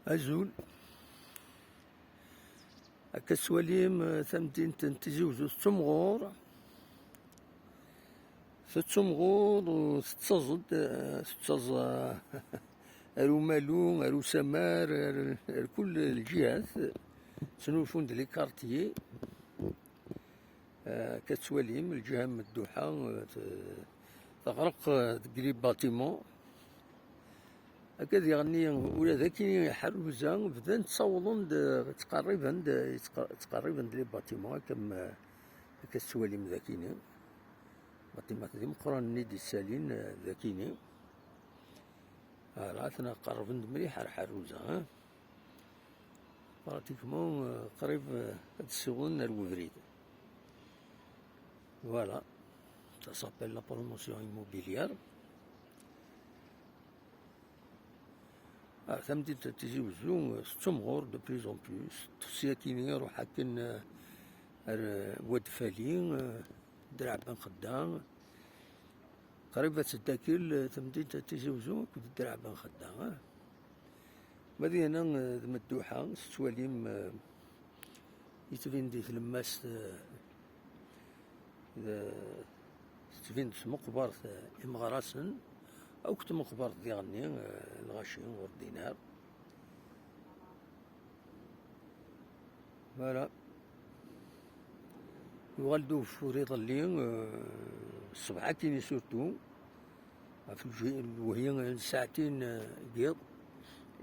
أزول هكا سواليم ثمدين تنتزوزو ستمغور ستتزد أرو مالو أرو سمار كل الجهات تنوفون دلي كارتيي كتسواليم الجهة مدوحة تغرق تقريب باتيمون هكذا يغني ولا ذاك حروزة بدان تصوضون تقريبا لي باتيمون هكا السواليم ذاكيني باتيمات دي مقران نيدي السالين ذاكيني راتنا قربن مليح حروزة براتيكمون قريب هاد السيغون الوفريد فوالا ça s'appelle la promotion immobilière. ثمدي تيجي وزلو ستمغور دو بليز اون بلوس تسياكيني روح هاكن واد فالين درع بن خدام قريبة تداكل ثمدي تيجي وزلو كود درع بن خدام مادي هنا مدوحة ستواليم يتفين دي تلماس تفين مقبرة إمغراسن أو كنت مقبرة ديالني الغاشين والدينار فوالا يغلدو فوري ظلين الصبحة كيني سورتو في وهي ساعتين قيض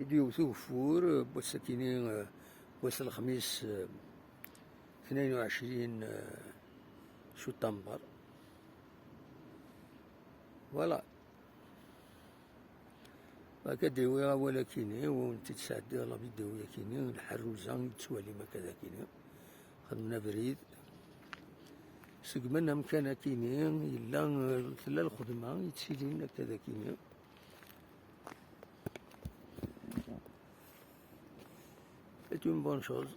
يديوثو فور بوسا كيني بوسا الخميس 22 شتنبر فوالا هكا داوية ولا كيني ونتي تسعد يلا بيداوية كيني الحروزة تسوالي ما كذا كيني خدمنا بريد سقمنا مكانا كيني إلا تلا الخدمة يتسيلين كذا كيني C'est une bonne chose.